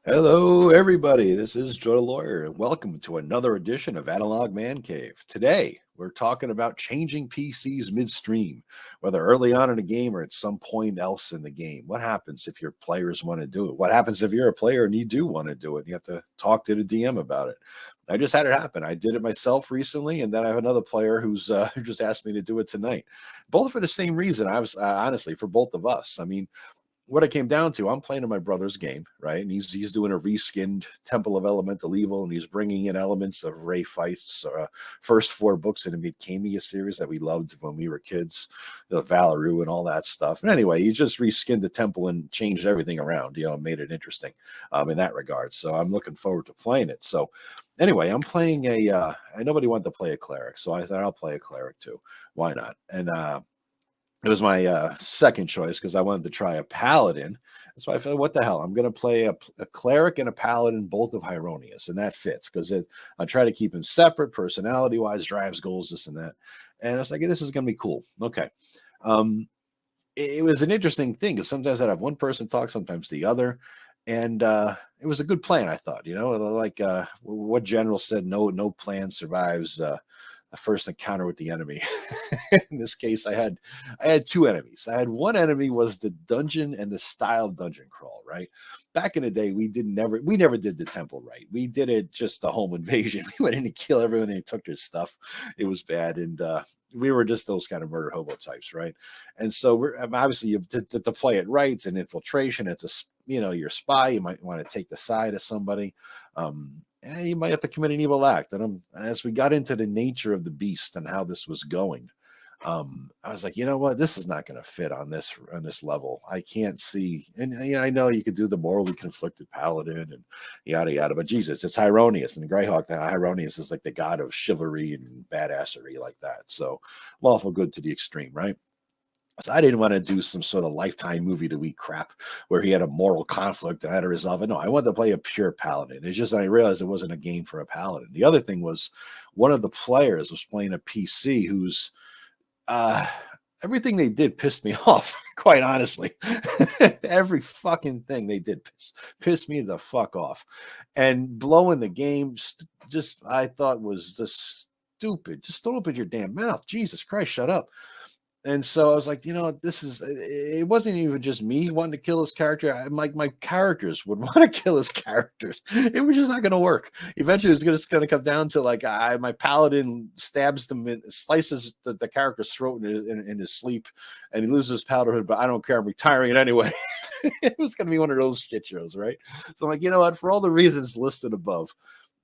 Hello, everybody. This is Joe the Lawyer, and welcome to another edition of Analog Man Cave. Today, we're talking about changing PCs midstream, whether early on in a game or at some point else in the game. What happens if your players want to do it? What happens if you're a player and you do want to do it? You have to talk to the DM about it. I just had it happen. I did it myself recently, and then I have another player who just asked me to do it tonight. Both for the same reason. I was honestly for both of us. I mean, what it came down to, I'm playing in my brother's game, right? And he's doing a reskinned Temple of Elemental Evil, and he's bringing in elements of Ray Feist's first four books in the Midcamia series that we loved when we were kids, the Valaru and all that stuff. And anyway, he just reskinned the temple and changed everything around, and made it interesting in that regard. So I'm looking forward to playing it. So anyway, I'm playing nobody wanted to play a cleric, so I thought I'll play a cleric too. Why not? And it was my second choice because I wanted to try a paladin. So I felt, what the hell? I'm going to play a cleric and a paladin, both of Erroneous, and that fits because I try to keep them separate, personality-wise, drives, goals, this and that. And I was like, this is going to be cool. Okay. It was an interesting thing because sometimes I'd have one person talk, sometimes the other. And it was a good plan, I thought. Like what General said, no plan survives the first encounter with the enemy. In this case, I had two enemies. I had one enemy was the dungeon and the style dungeon crawl, right? Back in the day, we never did the temple right. We did it just a home invasion. We went in to kill everyone and took their stuff. It was bad, and we were just those kind of murder hobo types, right? And so we're obviously to play it right. It's an infiltration. It's you're a spy. You might want to take the side of somebody. You might have to commit an evil act. And as we got into the nature of the beast and how this was going, I was like, you know what, this is not going to fit on this level. I can't see, and I know you could do the morally conflicted paladin and yada yada, but Jesus, it's Erroneous and Greyhawk. Erroneous is like the god of chivalry and badassery like that. So lawful good to the extreme, right? So I didn't want to do some sort of Lifetime movie of the week crap where he had a moral conflict and I had to resolve it. No, I wanted to play a pure paladin. It's just I realized it wasn't a game for a paladin. The other thing was one of the players was playing a PC who's uh everything they did pissed me off, quite honestly. Every fucking thing they did pissed me the fuck off. And blowing the game just I thought was just stupid. Just don't open your damn mouth. Jesus Christ, shut up. And so I was like, it wasn't even just me wanting to kill his character. My characters would want to kill his characters. It was just not going to work. Eventually, it's just going to come down to like my paladin stabs them, slices the character's throat in his sleep, and he loses his paladinhood. But I don't care. I'm retiring it anyway. It was going to be one of those shit shows, right? So I'm like, you know what? For all the reasons listed above,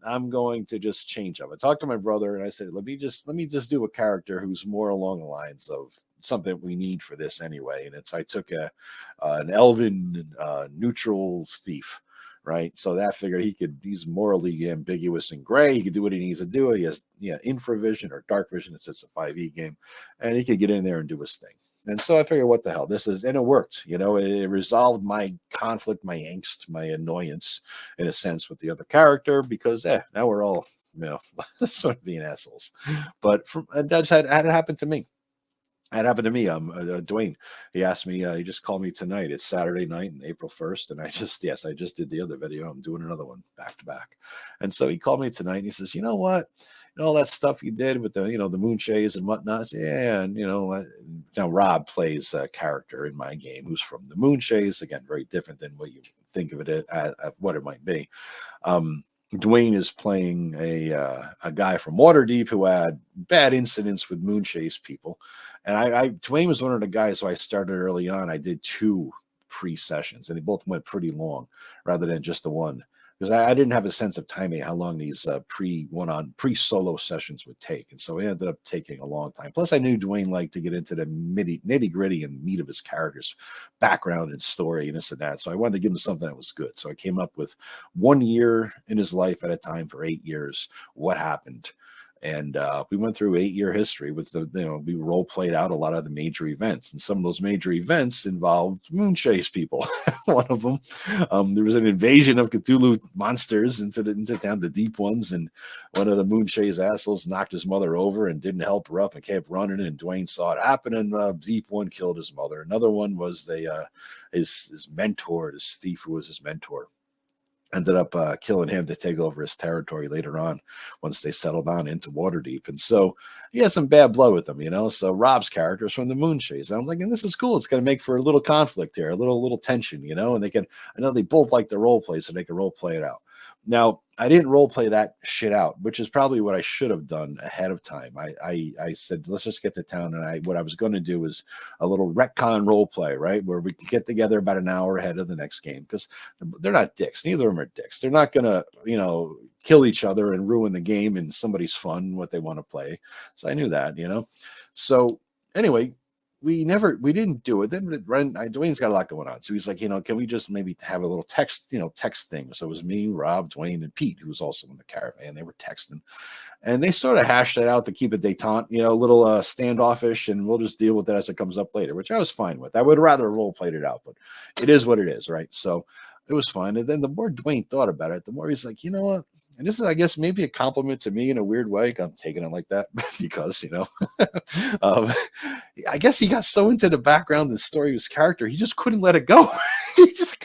I'm going to just change up. I talked to my brother and I said, let me just do a character who's more along the lines of something we need for this anyway. And I took an elven neutral thief, right? So that figured he's morally ambiguous and gray. He could do what he needs to do. He has infravision or dark vision. It's a 5e game, and he could get in there and do his thing. And so I figured, what the hell, this is, and it worked. It resolved my conflict, my angst, my annoyance, in a sense, with the other character because now we're all sort of being assholes. But that had it happen to me. That happened to me. Dwayne, he asked me, he just called me tonight. It's Saturday night and April 1st. And I just did the other video. I'm doing another one back to back. And so he called me tonight and he says, you know what? All that stuff you did with the Moonshaes and whatnot. Yeah. And, now Rob plays a character in my game who's from the Moonshaes. Again, very different than what you think of it as what it might be. Dwayne is playing a guy from Waterdeep who had bad incidents with Moonshae's people. And Dwayne was one of the guys who I started early on. I did 2 pre-sessions, and they both went pretty long rather than just the one. Because I didn't have a sense of timing how long these pre-solo sessions would take. And so it ended up taking a long time. Plus, I knew Dwayne liked to get into the nitty-gritty and meat of his character's background and story and this and that. So I wanted to give him something that was good. So I came up with 1 year in his life at a time for 8 years. What happened? And we went through 8-year history with we role played out a lot of the major events, and some of those major events involved Moonshae's people. One of them, there was an invasion of Cthulhu monsters into town, the deep ones, and one of the Moonshae's assholes knocked his mother over and didn't help her up and kept running. And Dwayne saw it happen, and deep one killed his mother. Another one was his mentor, this thief who was his mentor. ended up killing him to take over his territory later on once they settled on into Waterdeep. And so he has some bad blood with them. So Rob's character is from the Moonshaes. And I'm like, and this is cool. It's going to make for a little conflict here, a little tension. And I know they both like the role play, so they can role play it out. Now, I didn't role play that shit out, which is probably what I should have done ahead of time. I said, let's just get to town. And what I was going to do was a little retcon role play, right? Where we could get together about an hour ahead of the next game, because they're not dicks. Neither of them are dicks. They're not going to, kill each other and ruin the game and somebody's fun, what they want to play. So I knew that. So anyway, we didn't do it. Then Dwayne's got a lot going on. So he's like, can we just maybe have a little text thing? So it was me, Rob, Dwayne, and Pete, who was also in the caravan. They were texting, and they sort of hashed it out to keep it detente, a little standoffish, and we'll just deal with it as it comes up later, which I was fine with. I would rather role played it out, but it is what it is, right? So it was fine. And then the more Dwayne thought about it, the more he's like, you know what? And this is, I guess, maybe a compliment to me in a weird way. I'm taking it like that because, um, I guess he got so into the background and the story of his character, he just couldn't let it go. He just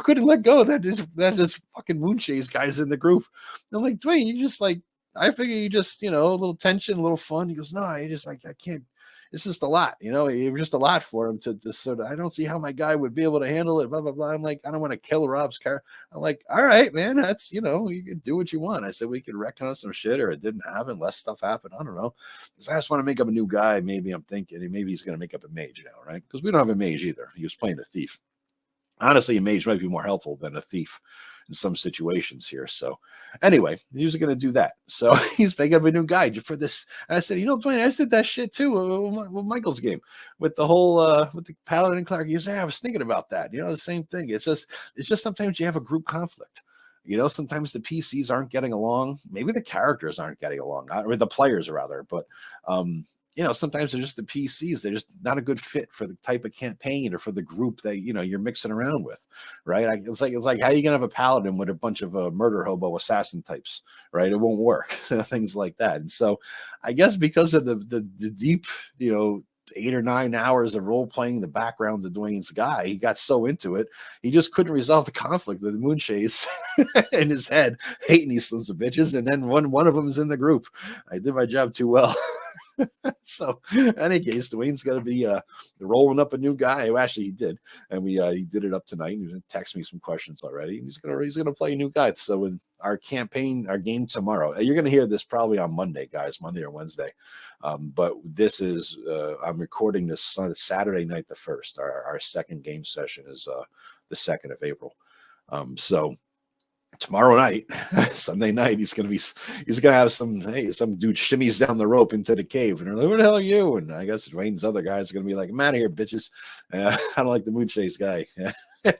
couldn't let go. That's just fucking Moonshae's guys in the group. I'm like, Dwayne, you just like, I figure you just, a little tension, a little fun. He goes, no, I just like, I can't. It's just a lot, it was just a lot for him to sort of, I don't see how my guy would be able to handle it, blah, blah, blah. I'm like, I don't want to kill Rob's character. I'm like, all right, man, that's, you can do what you want. I said, we could retcon some shit, or it didn't happen, less stuff happened. I don't know. Because I just want to make up a new guy. Maybe I'm thinking, maybe he's going to make up a mage now, right? Because we don't have a mage either. He was playing a thief. Honestly, a mage might be more helpful than a thief in some situations here. So anyway, he was going to do that. So he's making up a new guy for this. And I said, Dwayne, I said that shit too with Michael's game with the whole, with the Paladin and Clark. He was, I was thinking about that. The same thing. It's just sometimes you have a group conflict. Sometimes the PCs aren't getting along. Maybe the characters aren't getting along, or the players rather. But, sometimes they're just the PCs. They're just not a good fit for the type of campaign or for the group that, you're mixing around with, right? It's like, how are you going to have a paladin with a bunch of murder hobo assassin types, right? It won't work. Things like that. And so I guess because of the deep, 8 or 9 hours of role playing the background of Dwayne's guy, he got so into it, he just couldn't resolve the conflict with the Moonshaes in his head, hating these sons of bitches. And then one of them is in the group. I did my job too well. So, in any case, Dwayne's going to be rolling up a new guy. Well, actually, he did, and he did it up tonight. He's going to text me some questions already. He's gonna play a new guy. So, in our game tomorrow, you're going to hear this probably on Monday, guys, Monday or Wednesday. But this is I'm recording this on Saturday night, the 1st. Our second game session is the 2nd of April. So tomorrow night, Sunday night, he's gonna have some dude shimmies down the rope into the cave, and they're like, "Where the hell are you?" And I guess Dwayne's other guys are gonna be like, "I'm out of here, bitches." I don't like the Moonshae's guy.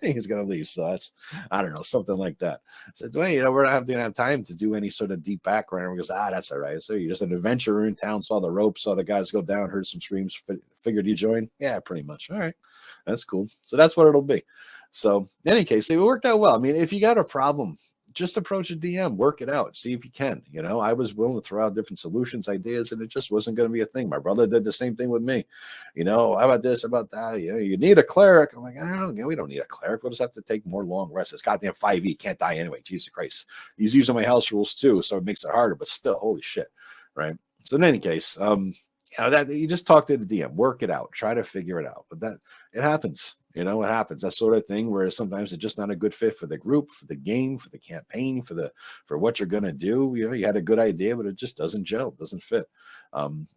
He's gonna leave, so that's, I don't know, something like that. I said, Dwayne, we're not gonna have time to do any sort of deep background. He goes, that's all right. So you're just an adventurer in town, saw the rope, saw the guys go down, heard some screams, figured you join. Yeah, pretty much. All right, that's cool. So that's what it'll be. So in any case, it worked out well. I mean, if you got a problem, just approach a DM, work it out, see if you can. I was willing to throw out different solutions, ideas, and it just wasn't going to be a thing. My brother did the same thing with me. How about this, about that? You need a cleric. I'm like, we don't need a cleric. We'll just have to take more long rests. It's goddamn 5e, can't die anyway. Jesus Christ. He's using my house rules too, so it makes it harder, but still, holy shit, right? So in any case, that you just talk to the DM, work it out, try to figure it out. But that it happens. It happens. That sort of thing where sometimes it's just not a good fit for the group, for the game, for the campaign, for what you're gonna do. You had a good idea, but it just doesn't gel, doesn't fit.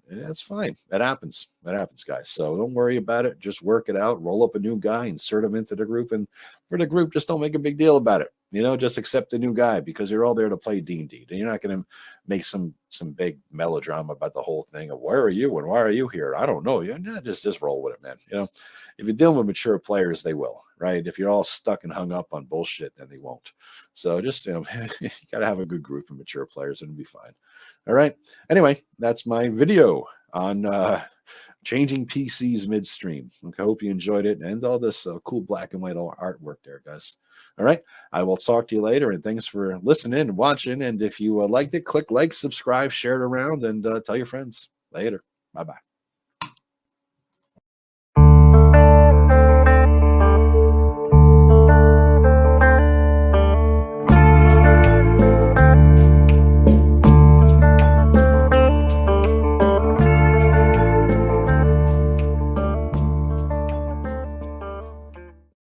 That's fine. It happens. It happens, guys. So don't worry about it. Just work it out. Roll up a new guy, insert him into the group, and for the group, just don't make a big deal about it. Just accept the new guy because you're all there to play D&D. And you're not going to make some big melodrama about the whole thing of where are you and why are you here? I don't know. Just roll with it, man. If you're dealing with mature players, they will, right? If you're all stuck and hung up on bullshit, then they won't. So just, you got to have a good group of mature players and it'll be fine. All right. Anyway, that's my video on changing PCs midstream. Okay, I hope you enjoyed it and all this cool black and white artwork there, guys. All right, I will talk to you later, and thanks for listening and watching. And if you liked it, click like, subscribe, share it around, and tell your friends. Later. Bye-bye.